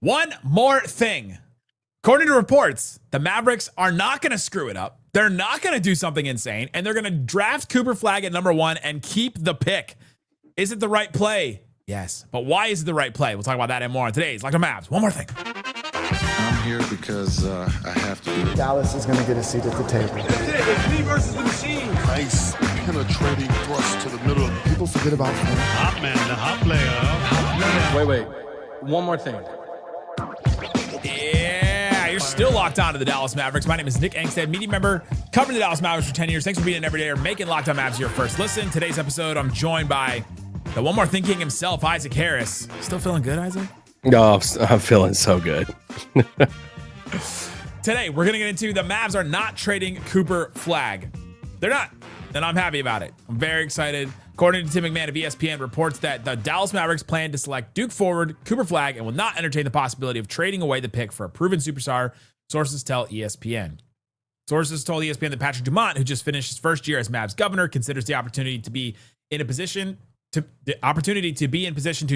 One more thing. According to reports, the Mavericks are not going to screw it up. They're not going to do something insane, and they're going to draft Cooper Flagg at number 1 and keep the pick. Is it the right play? Yes. But why is it the right play? We'll talk about that and more on today's Locked On Mavs. One more thing. I'm here because I have to. Dallas is going to get a seat at the table. That's it. It's me versus the machine. Nice penetrating thrust to the middle. People forget about him. Hot man, the hot player. Wait. One more thing. Yeah, you're still locked on to the Dallas Mavericks. My name is Nick Angstadt, media member, covering the Dallas Mavericks for 10 years. Thanks for being an everydayer, making Locked On Mavs your first listen. Today's episode, I'm joined by the one more thinking himself, Isaac Harris. Still feeling good, Isaac? No, I'm feeling so good. Today, we're going to get into the Mavs are not trading Cooper Flagg. They're not, and I'm happy about it. I'm very excited. According to Tim McMahon of ESPN, reports that the Dallas Mavericks plan to select Duke forward Cooper Flagg and will not entertain the possibility of trading away the pick for a proven superstar, sources tell ESPN. Sources told ESPN that Patrick Dumont, who just finished his first year as Mavs governor, considers the opportunity to be in position to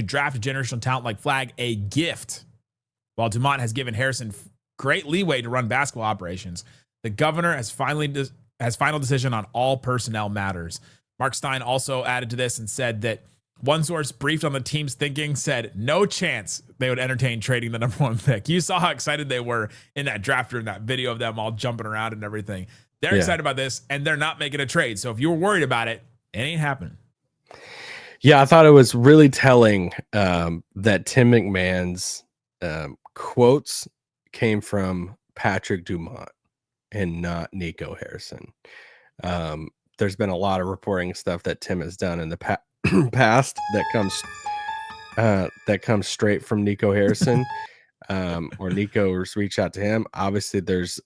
draft a generational talent like Flagg a gift. While Dumont has given Harrison great leeway to run basketball operations, the governor has final decision on all personnel matters. Mark Stein also added to this and said that one source briefed on the team's thinking said no chance they would entertain trading the number 1 pick. You saw how excited they were in that draft room, that video of them all jumping around and everything. They're excited about this, and they're not making a trade. So if you were worried about it, it ain't happening. Yeah, I thought it was really telling that Tim McMahon's quotes came from Patrick Dumont and not Nico Harrison. There's been a lot of reporting stuff that Tim has done in the past that comes straight from Nico Harrison, or Nico's reached out to him. Obviously, there's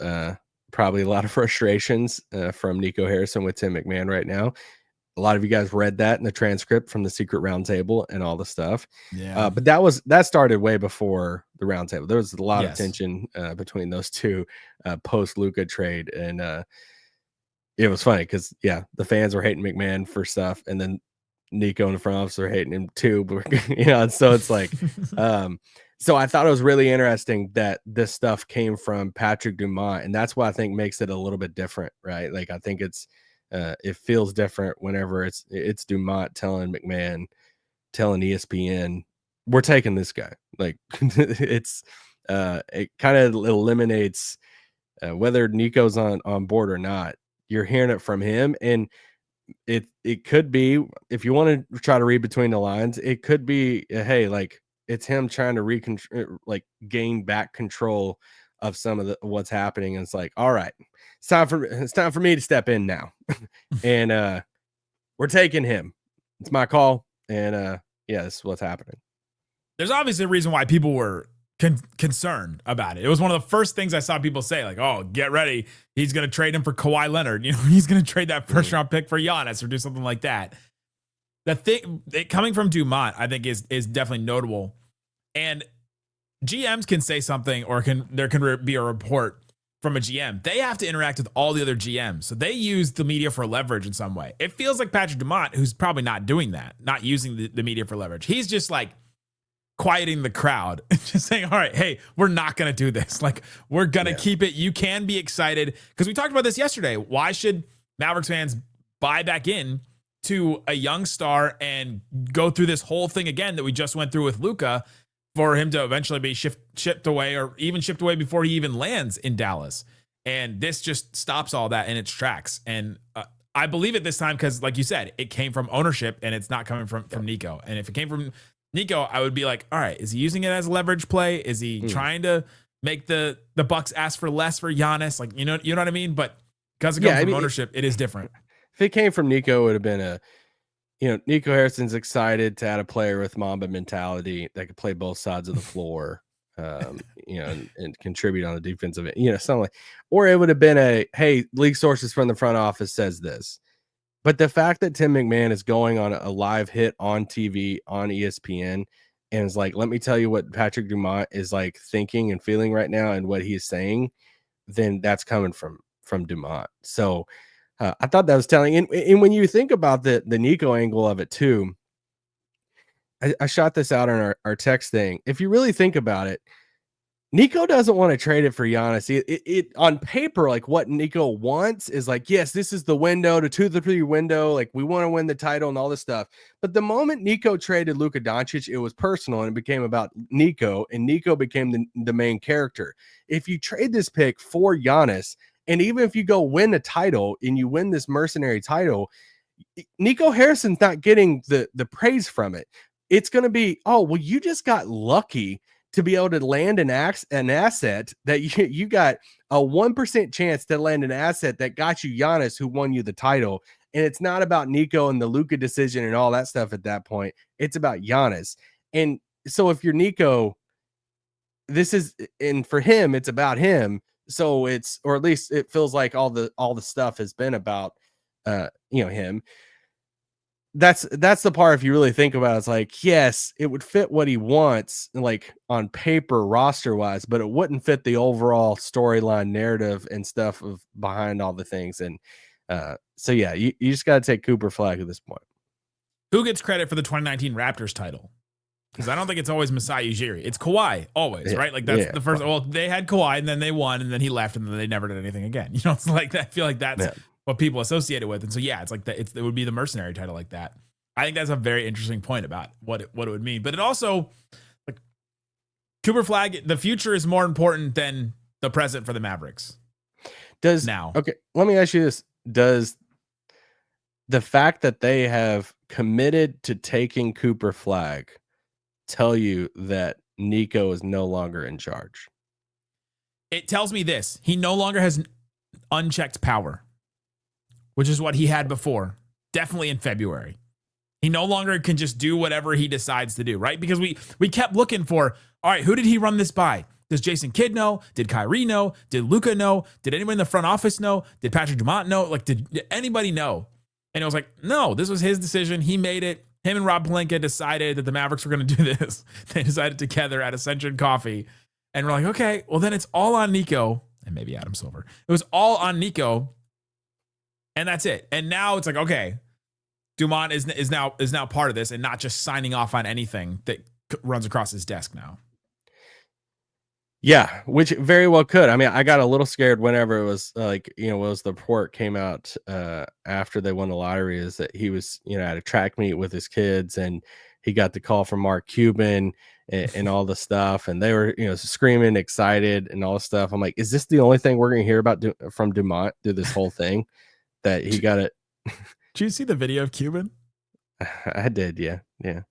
probably a lot of frustrations from Nico Harrison with Tim McMahon right now. A lot of you guys read that in the transcript from the secret roundtable and all the stuff. Yeah. But that started way before the roundtable. There was a lot of tension between those two post Luka trade, and it was funny because the fans were hating McMahon for stuff, and then Nico and the front office are hating him too. But and so it's like, so I thought it was really interesting that this stuff came from Patrick Dumont, and that's what I think makes it a little bit different, right? Like I think it feels different whenever it's Dumont telling McMahon, telling ESPN, we're taking this guy. Like it kind of eliminates whether Nico's on board or not. You're hearing it from him, and it could be, if you want to try to read between the lines, it could be, hey, like it's him trying to gain back control of some of what's happening, and it's like, all right, it's time for me to step in now, and we're taking him. It's my call, and this is what's happening. There's obviously a reason why people were concerned about it. It was one of the first things I saw people say, like, oh, get ready, he's going to trade him for Kawhi Leonard. He's going to trade that first round pick for Giannis or do something like that. The thing coming from Dumont, I think is definitely notable. And GMs can say something, or there can be a report from a GM. They have to interact with all the other GMs. So they use the media for leverage in some way. It feels like Patrick Dumont, who's probably not doing that, not using the media for leverage. He's just like quieting the crowd, just saying, all right, hey, we're not going to do this. Like, we're going to keep it. You can be excited. Because we talked about this yesterday. Why should Mavericks fans buy back in to a young star and go through this whole thing again that we just went through with Luka, for him to eventually be shipped away, or even shipped away before he even lands in Dallas? And this just stops all that in its tracks. And I believe it this time because, like you said, it came from ownership, and it's not coming from Nico. And if it came from Nico, I would be like, all right, is he using it as a leverage play? Is he trying to make the Bucks ask for less for Giannis? Like, you know what I mean? But because it comes from ownership, it is different. If it came from Nico, it would have been Nico Harrison's excited to add a player with Mamba mentality that could play both sides of the floor, and contribute on the defensive end, something like, or it would have been hey, league sources from the front office says this. But the fact that Tim McMahon is going on a live hit on TV on ESPN and is like, let me tell you what Patrick Dumont is like thinking and feeling right now and what he is saying, then that's coming from Dumont. So I thought that was telling. And when you think about the Nico angle of it too, I shot this out on our text thing. If you really think about it, Nico doesn't want to trade it for Giannis. It on paper, like what Nico wants is like, yes, this is the window, the 2-3 window. Like we want to win the title and all this stuff. But the moment Nico traded Luka Doncic, it was personal and it became about Nico, and Nico became the main character. If you trade this pick for Giannis, and even if you go win a title and you win this mercenary title, Nico Harrison's not getting the praise from it. It's going to be, oh, well, you just got lucky to be able to land an asset that you got a 1% chance to land an asset that got you Giannis, who won you the title. And it's not about Nico and the Luka decision and all that stuff at that point. It's about Giannis. And so if you're Nico, and for him, it's about him. So or at least it feels like all the stuff has been about, him. That's the part, if you really think about it, it's like, yes, it would fit what he wants, like on paper, roster wise, but it wouldn't fit the overall storyline narrative and stuff of behind all the things. And so yeah, you just got to take Cooper Flagg at this point. Who gets credit for the 2019 Raptors title? Because I don't think it's always Masai Ujiri. It's Kawhi always, right? Like that's the first. Well, they had Kawhi and then they won and then he left and then they never did anything again. You know, it's like that. I feel like that's what people associate it with. And so, yeah, it's like that. It would be the mercenary title like that. I think that's a very interesting point about what it would mean. But it also, like, Cooper Flagg, the future is more important than the present for the Mavericks. Okay, let me ask you this. Does the fact that they have committed to taking Cooper Flagg tell you that Nico is no longer in charge? It tells me this. He no longer has unchecked power, which is what he had before, definitely in February. He no longer can just do whatever he decides to do, right? Because we kept looking for, all right, who did he run this by? Does Jason Kidd know? Did Kyrie know? Did Luka know? Did anyone in the front office know? Did Patrick Dumont know? Like, did anybody know? And it was like, no, this was his decision. He made it. Him and Rob Pelinka decided that the Mavericks were going to do this. They decided together at Ascension Coffee. And we're like, okay, well, then it's all on Nico and maybe Adam Silver. It was all on Nico. And that's it. And now it's like, okay, Dumont is now part of this and not just signing off on anything that runs across his desk now. Yeah, which very well could. I mean, I got a little scared whenever it was like, was the report came out after they won the lottery, is that he was, at a track meet with his kids and he got the call from Mark Cuban and all the stuff. And they were, screaming, excited and all the stuff. I'm like, is this the only thing we're going to hear about from Dumont through this whole thing, that he got it? Did you see the video of Cuban? I did, yeah. Him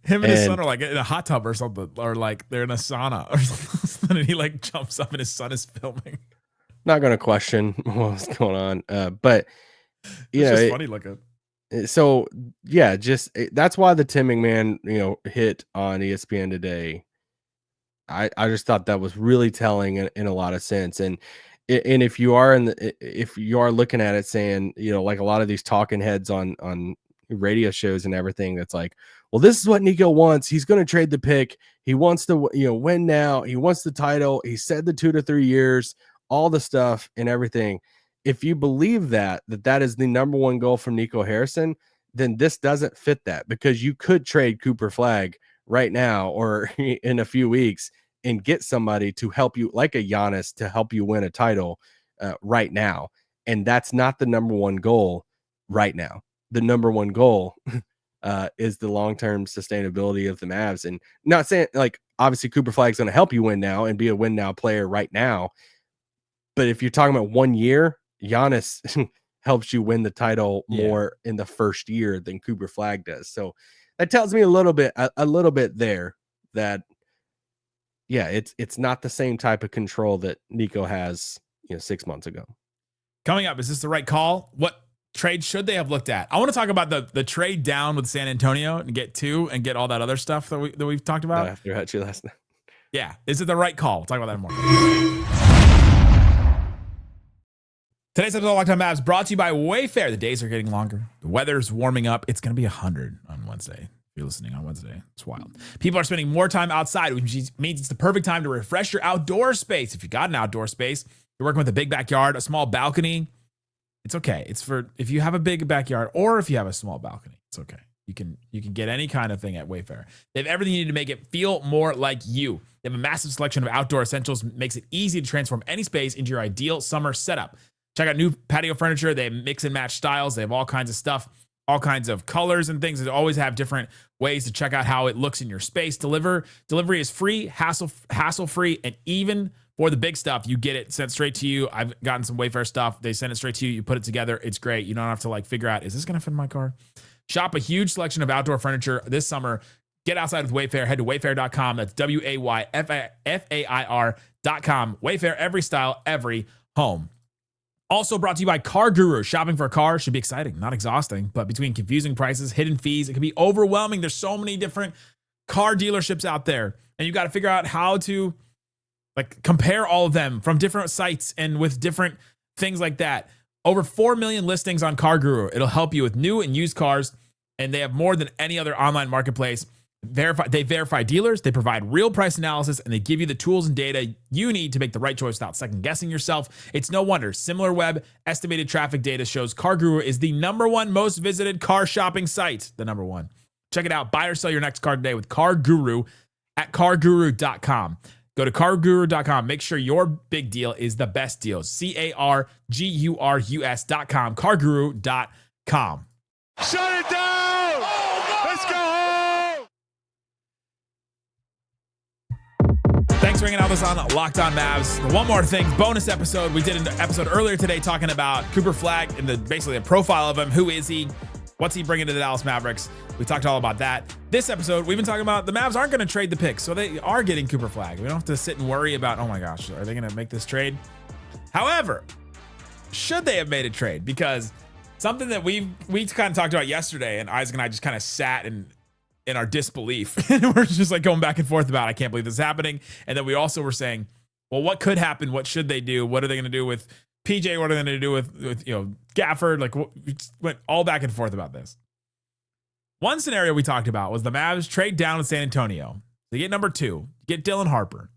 and his son are like in a hot tub or something, or like they're in a sauna or something, and he like jumps up and his son is filming. Not going to question what's going on, but it's just funny looking. So yeah, that's why the Tim McMahon hit on ESPN today. I just thought that was really telling in a lot of sense. And if you are looking at it saying, like a lot of these talking heads on radio shows and everything, that's like, well, this is what Nico wants. He's going to trade the pick. He wants to, win now. He wants the title. He said the 2 to 3 years, all the stuff and everything. If you believe that is the number one goal from Nico Harrison, then this doesn't fit that, because you could trade Cooper Flagg right now or in a few weeks and get somebody to help you, like a Giannis, to help you win a title right now. And that's not the number one goal right now. The number one goal is the long-term sustainability of the Mavs. And not saying, like, obviously Cooper Flagg's going to help you win now and be a win now player right now. But if you're talking about 1 year, Giannis helps you win the title more in the first year than Cooper Flagg does. So that tells me a little bit there that, yeah, it's not the same type of control that Nico has, 6 months ago. Coming up, is this the right call? What trade should they have looked at? I want to talk about the trade down with San Antonio and get all that other stuff that we've talked about. After I had you last night. Yeah. Is it the right call? We'll talk about that more. Today's episode of Locked On Mavs brought to you by Wayfair. The days are getting longer. The weather's warming up. It's going to be 100 on Wednesday. If you're listening on Wednesday, it's wild. People are spending more time outside, which means it's the perfect time to refresh your outdoor space. If you got an outdoor space, you're working with a big backyard, a small balcony, it's okay. It's for if you have a big backyard or if you have a small balcony, it's okay. You can get any kind of thing at Wayfair. They have everything you need to make it feel more like you. They have a massive selection of outdoor essentials, makes it easy to transform any space into your ideal summer setup. Check out new patio furniture. They have mix and match styles. They have all kinds of stuff, all kinds of colors and things. They always have different ways to check out how it looks in your space. Delivery is free, hassle-free, and even for the big stuff, you get it sent straight to you. I've gotten some Wayfair stuff. They send it straight to you. You put it together. It's great. You don't have to like figure out, is this going to fit in my car? Shop a huge selection of outdoor furniture this summer. Get outside with Wayfair. Head to wayfair.com. That's WAYFAIR.com. Wayfair, every style, every home. Also brought to you by Car Guru. Shopping for a car should be exciting, not exhausting, but between confusing prices, hidden fees, it can be overwhelming. There's so many different car dealerships out there, and you got to figure out how to like compare all of them from different sites and with different things like that. Over 4 million listings on Car Guru. It'll help you with new and used cars, and they have more than any other online marketplace. They verify dealers, they provide real price analysis, and they give you the tools and data you need to make the right choice without second guessing yourself. It's no wonder SimilarWeb estimated traffic data shows Car Guru is the #1 most visited car shopping site. The #1. Check it out. Buy or sell your next car today with Car Guru at carguru.com. Go to carguru.com. Make sure your big deal is the best deal. CARGURUS.com. Carguru.com. Shut it down! Let's go home! Thanks for hanging out with us on Locked On Mavs. One more thing, bonus episode. We did an episode earlier today talking about Cooper Flagg and basically a profile of him. Who is he? What's he bringing to the Dallas Mavericks? We talked all about that. This episode, we've been talking about the Mavs aren't going to trade the picks, so they are getting Cooper Flagg. We don't have to sit and worry about, oh my gosh, are they going to make this trade? However, should they have made a trade? Because something that we kind of talked about yesterday, and Isaac and I just kind of sat in our disbelief. And we're just like going back and forth about, I can't believe this is happening. And then we also were saying, well, what could happen? What should they do? What are they going to do with PJ? What are they going to do with Gafford? Like, we went all back and forth about this. One scenario we talked about was the Mavs trade down with San Antonio. They get #2, get Dylan Harper.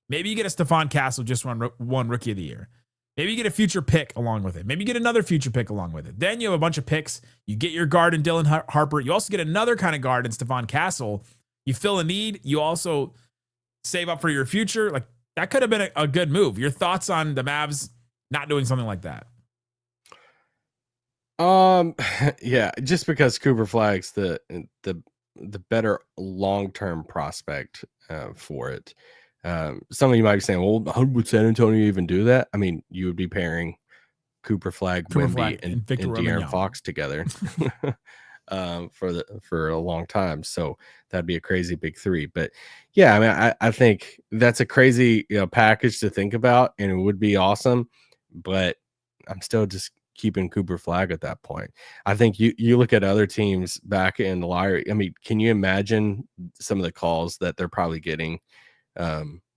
Maybe you get a Stephon Castle, just one Rookie of the Year. Maybe you get a future pick along with it. Maybe you get another future pick along with it. Then you have a bunch of picks. You get your guard in Dylan Harper. You also get another kind of guard in Stephon Castle. You fill a need. You also save up for your future. Like, that could have been a good move. Your thoughts on the Mavs not doing something like that? Yeah, just because Cooper Flagg's the better long-term prospect for it. Some of you might be saying, well, how would San Antonio even do that? I mean, you would be pairing Cooper Flagg, Wemby, and De'Aaron Fox together for a long time. So that'd be a crazy big three. But yeah, I mean, I think that's a crazy package to think about, and it would be awesome. But I'm still just keeping Cooper Flagg at that point. I think you look at other teams back in the lottery. I mean, can you imagine some of the calls that they're probably getting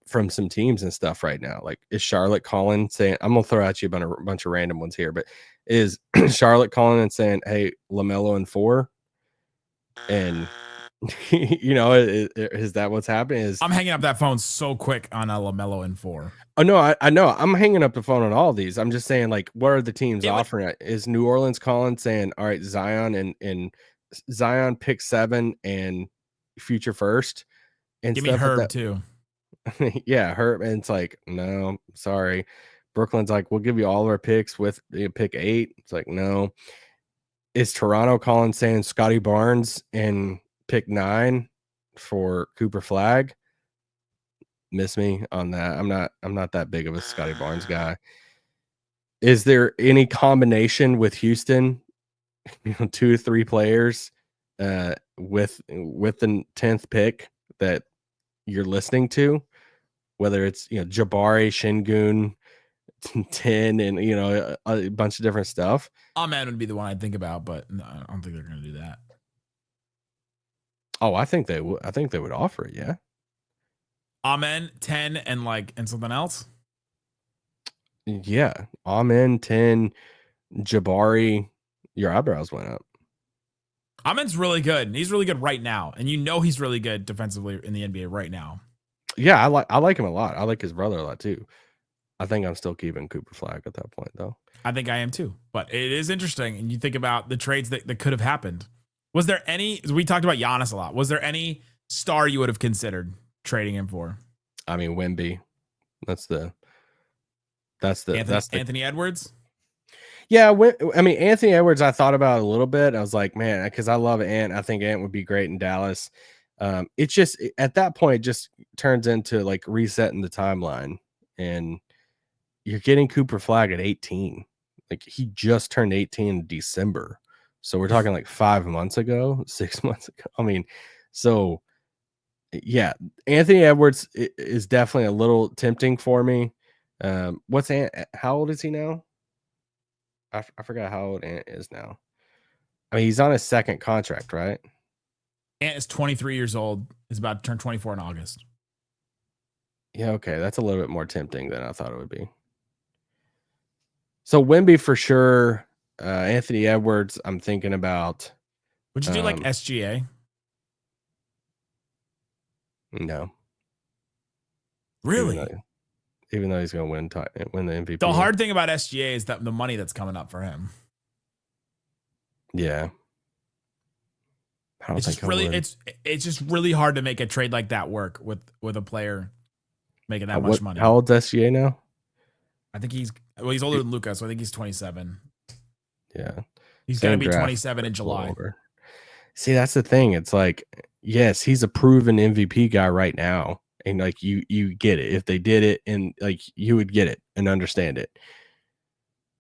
from some teams and stuff right now? Like, is Charlotte calling saying, I'm gonna throw at you a bunch of random ones here, but is Charlotte calling and saying, hey, LaMelo and 4? And is that what's happening? I'm hanging up that phone so quick on a LaMelo and 4. Oh no, I know. I'm hanging up the phone on all these. I'm just saying, like, what are the teams offering it? Is New Orleans calling saying, all right, Zion and Zion pick 7 and future first? And give me Herb too. Yeah, Herb. And it's like, no, sorry. Brooklyn's like, we'll give you all of our picks with pick 8. It's like, no. Is Toronto calling saying Scotty Barnes and pick 9 for Cooper Flagg? Miss me on that. I'm not that big of a Scotty Barnes guy. Is there any combination with Houston, 2 or 3 players with the 10th pick that you're listening to, whether it's Jabari, Şengün, 10, and a bunch of different stuff? Amen would be the one I'd think about, but no, I don't think they're going to do that. Oh, I think they would. I think they would offer it. Yeah. Amen 10 and something else. Yeah, Amen 10, Jabari. Your eyebrows went up. Amen's really good. He's really good right now, and he's really good defensively in the NBA right now. Yeah, I like him a lot. I like his brother a lot too. I think I'm still keeping Cooper Flagg at that point, though. I think I am too. But it is interesting, and you think about the trades that could have happened Was there any? We talked about Giannis a lot. Was there any star you would have considered trading him for? I mean, Wemby. That's the Anthony Edwards. Yeah, I mean, Anthony Edwards, I thought about a little bit. I was like, man, because I love Ant. I think Ant would be great in Dallas. It's just at that point, it just turns into like resetting the timeline, and you're getting Cooper Flagg at 18. Like he just turned 18 in December, so we're talking like 5 months ago, 6 months ago. I mean, so yeah, Anthony Edwards is definitely a little tempting for me. What's Ant? How old is he now? I forgot how old Ant is now. I mean, he's on his second contract, right? Ant is 23 years old. Is about to turn 24 in August. Yeah, okay. That's a little bit more tempting than I thought it would be. So Wemby for sure. Anthony Edwards, I'm thinking about. Would you do like SGA? No. Really? Even though he's going to win the MVP. The hard thing about SGA is that the money that's coming up for him. Yeah. It's just really hard to make a trade like that work with a player making that much money. How old's SGA now? I think he's older than Luka, so I think he's 27. Yeah. He's going to be 27 in July. See, that's the thing. It's like, yes, he's a proven MVP guy right now. And like you get it. If they did it and like you would get it and understand it.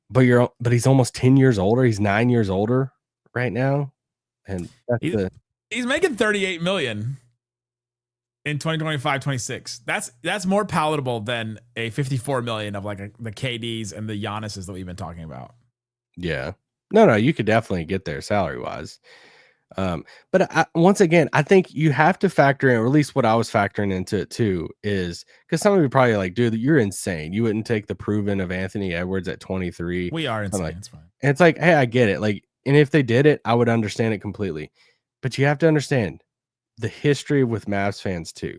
But he's almost 10 years older. He's 9 years older right now. And he's making 38 million in 2025-26. That's more palatable than a 54 million of like the KDs and the Giannis's that we've been talking about. Yeah. No, you could definitely get there salary wise. But once again, I think you have to factor in, or at least what I was factoring into it too, is because some of you probably like, dude, you're insane. You wouldn't take the proven of Anthony Edwards at 23. We are insane. Like, it's fine. And it's like, hey, I get it. Like, and if they did it, I would understand it completely. But you have to understand the history with Mavs fans too,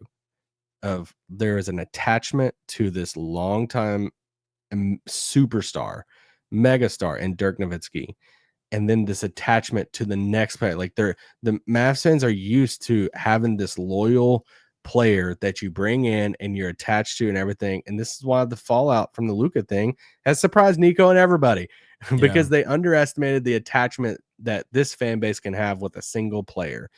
of there is an attachment to this longtime superstar, megastar, and Dirk Nowitzki. And then this attachment to the next player. Like the Mavs fans are used to having this loyal player that you bring in and you're attached to and everything. And this is why the fallout from the Luka thing has surprised Nico and everybody because they underestimated the attachment that this fan base can have with a single player.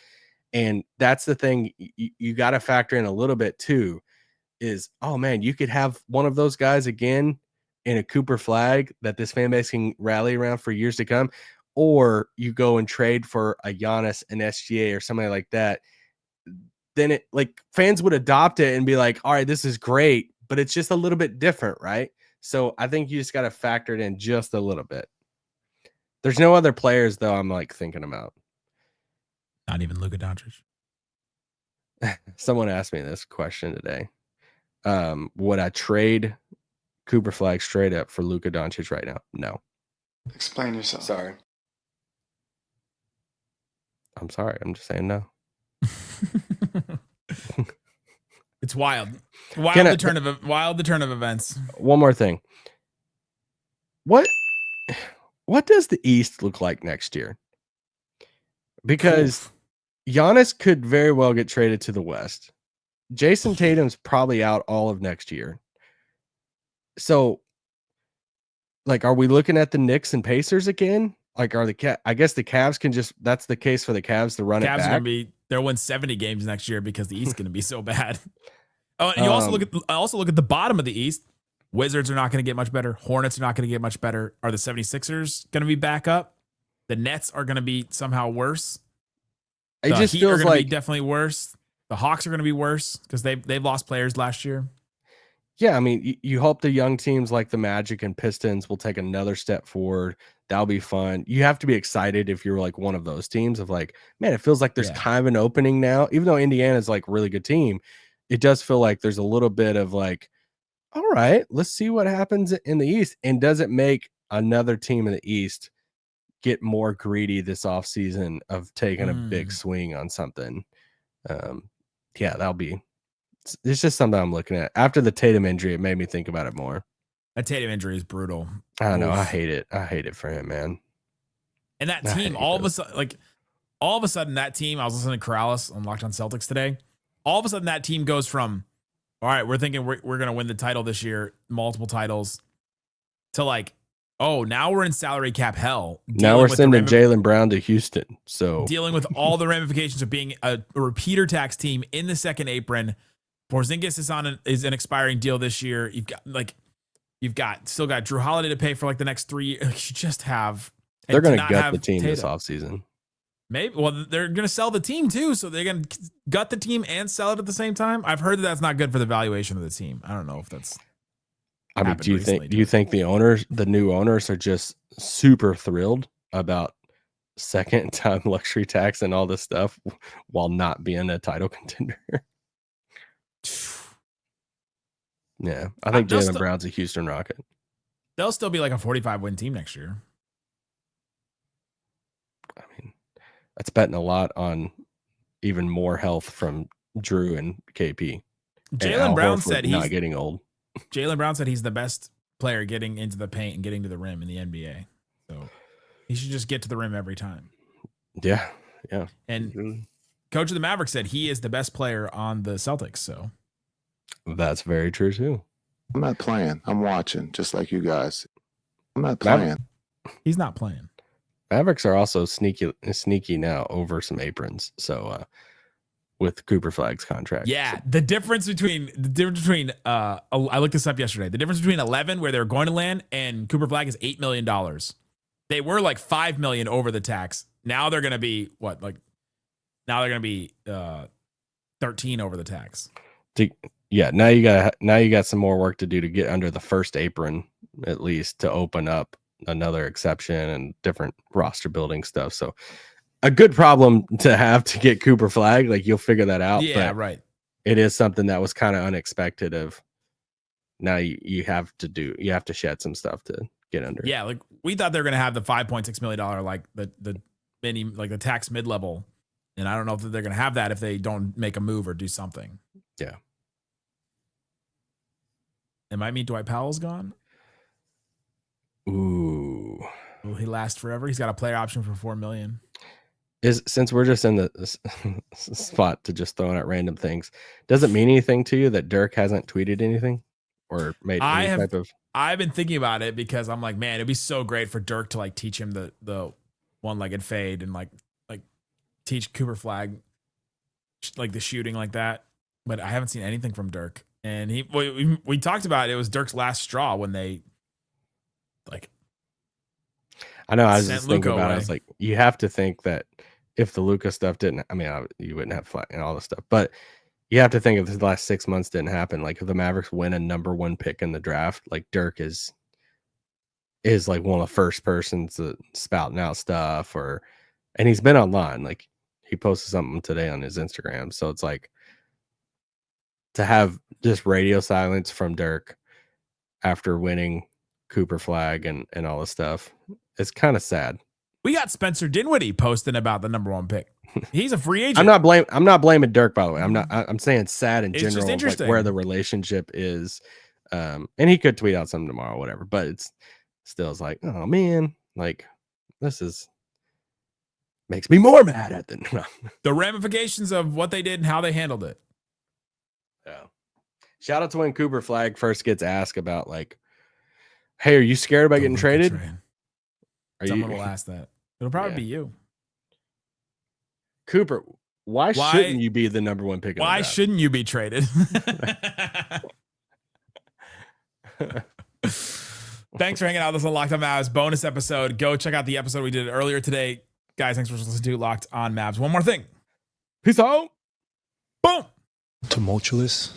And that's the thing you got to factor in a little bit too is, oh man, you could have one of those guys again in a Cooper Flagg that this fan base can rally around for years to come. Or you go and trade for a Giannis, an SGA, or somebody like that, then it like fans would adopt it and be like, all right, this is great, but it's just a little bit different, right? So I think you just got to factor it in just a little bit. There's no other players though I'm like thinking about. Not even Luka Doncic. Someone asked me this question today. Would I trade Cooper Flagg straight up for Luka Doncic right now? No. Explain yourself. Sorry. I'm sorry. I'm just saying no. It's wild. Wild the turn of events. One more thing. What does the East look like next year? Because Giannis could very well get traded to the West. Jason Tatum's probably out all of next year. So, like, are we looking at the Knicks and Pacers again? Like, I guess the Cavs can just, that's the case for the Cavs to run it back. Cavs are going to they'll win 70 games next year because the East is going to be so bad. Oh, and you also look at the bottom of the East. Wizards are not going to get much better. Hornets are not going to get much better. Are the 76ers going to be back up? The Nets are going to be somehow worse. It just Heat are feels going to like be definitely worse. The Hawks are going to be worse because they've lost players last year. Yeah, I mean, you hope the young teams like the Magic and Pistons will take another step forward. That'll be fun. You have to be excited if you're like one of those teams of like, man, it feels like there's kind of an opening now. Even though Indiana's like a really good team, it does feel like there's a little bit of like, all right, let's see what happens in the East. And does it make another team in the East get more greedy this offseason of taking a big swing on something? Yeah, that'll be. It's just something I'm looking at. After the Tatum injury, it made me think about it more. That Tatum injury is brutal. I don't know. I hate it. I hate it for him, man. And that team, all of a sudden, like all of a sudden that team, I was listening to Corrales on Locked On Celtics today. All of a sudden that team goes from, all right, we're thinking we're going to win the title this year, multiple titles, to like, oh, now we're in salary cap hell. Now we're sending Jaylen Brown to Houston. So dealing with all the ramifications of being a repeater tax team in the second apron. Porzingis is an expiring deal this year. You've still got Drew Holiday to pay for like the next 3 years. You just have. They're going to gut the team this offseason. Maybe. Well, they're going to sell the team too, so they're going to gut the team and sell it at the same time. I've heard that that's not good for the valuation of the team. I don't know if that's. I mean, do you think the new owners are just super thrilled about second time luxury tax and all this stuff while not being a title contender? Yeah, I think Jaylen Brown's a Houston Rocket. They'll still be like a 45-win team next year. I mean, that's betting a lot on even more health from Drew and KP. Jaylen Brown said he's not getting old. Jaylen Brown said he's the best player getting into the paint and getting to the rim in the NBA. So he should just get to the rim every time. Yeah. And coach of the Mavericks said he is the best player on the Celtics. So that's very true too. I'm not playing. I'm watching, just like you guys. I'm not playing. He's not playing. Mavericks are also sneaky now over some aprons. So with Cooper Flagg's contract. Yeah, the difference between I looked this up yesterday. The difference between 11 where they're going to land and Cooper Flagg is $8 million. They were like $5 million over the tax. Now they're going to be what? Like now they're going to be 13 over the tax. Yeah, now you got some more work to do to get under the first apron at least to open up another exception and different roster building stuff. So a good problem to have to get Cooper Flagg. Like you'll figure that out. Yeah, right. It is something that was kind of unexpected. Of now you have to shed some stuff to get under. Yeah, like we thought they were gonna have the $5.6 million like the mini like the tax mid level, and I don't know if they're gonna have that if they don't make a move or do something. Yeah. It might mean Dwight Powell's gone. Ooh. Will he last forever? He's got a player option for $4 million. Since we're just in the spot to just throwing out random things, does it mean anything to you that Dirk hasn't tweeted anything or made any type of? I've been thinking about it because I'm like, man, it'd be so great for Dirk to like teach him the one-legged fade and like teach Cooper Flagg like the shooting like that. But I haven't seen anything from Dirk. And we talked about it was Dirk's last straw when they like. I know. I was just thinking about it. I was like, you have to think that if the Luka stuff didn't, I mean, you wouldn't have Flagg and all this stuff, but you have to think if the last 6 months didn't happen, like if the Mavericks win a number 1 pick in the draft, like Dirk is like one of the first persons to spouting out stuff and he's been online. Like he posted something today on his Instagram. So it's like to have just radio silence from Dirk after winning Cooper Flagg and all this stuff. It's kind of sad. We got Spencer Dinwiddie posting about the number 1 pick. He's a free agent. I'm not blaming Dirk, by the way. I'm saying sad in general, just interesting. Like where the relationship is. And he could tweet out something tomorrow, whatever. But it's still like, oh man, like this makes me more mad at them. The ramifications of what they did and how they handled it. Yeah. Shout out to when Cooper Flagg first gets asked about like, hey, are you scared about getting traded? Someone will ask that. It'll probably be you. Cooper, why shouldn't you be the number 1 pick? Why shouldn't you be traded? Thanks for hanging out with us on Locked On Mavs bonus episode. Go check out the episode we did earlier today. Guys, thanks for listening to Locked On Mavs. One more thing. Peace out. Boom. Tumultuous.